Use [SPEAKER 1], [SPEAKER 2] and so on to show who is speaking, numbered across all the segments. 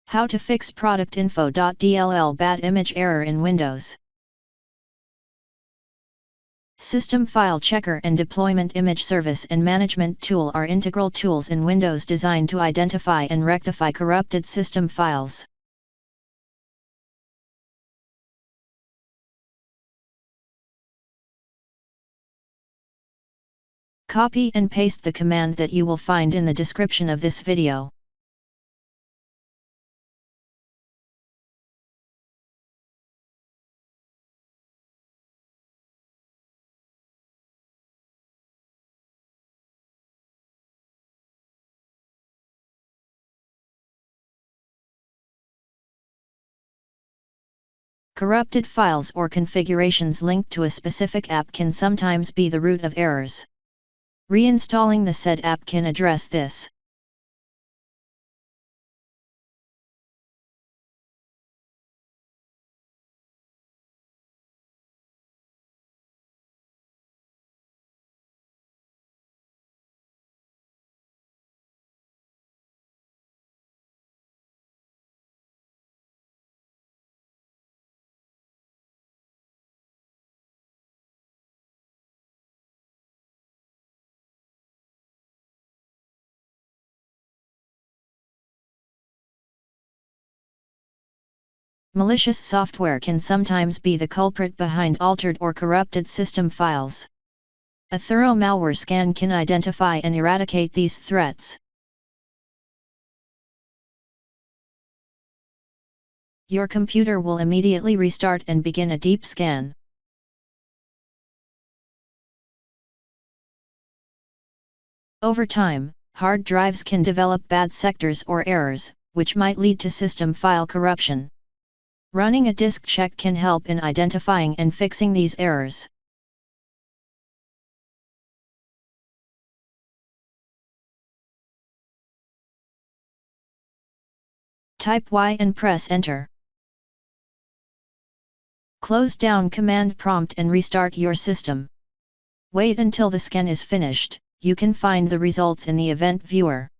[SPEAKER 1] How to fix ProductInfo.dll Bad Image error in Windows. System File Checker and Deployment Image Service and Management Tool are integral tools in Windows designed to identify and rectify corrupted system files. Copy and paste the command that you will find in the description of this video. Corrupted files or configurations linked to a specific app can sometimes be the root of errors. Reinstalling the said app can address this. Malicious software can sometimes be the culprit behind altered or corrupted system files. A thorough malware scan can identify and eradicate these threats. Your computer will immediately restart and begin a deep scan. Over time, hard drives can develop bad sectors or errors, which might lead to system file corruption. Running a disk check can help in identifying and fixing these errors. Type Y and press Enter. Close down Command Prompt and restart your system. Wait until the scan is finished. You can find the results in the Event Viewer.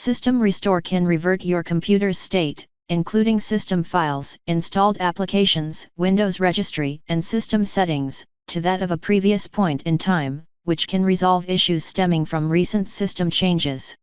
[SPEAKER 1] System Restore can revert your computer's state, including system files, installed applications, Windows registry, and system settings, to that of a previous point in time, which can resolve issues stemming from recent system changes.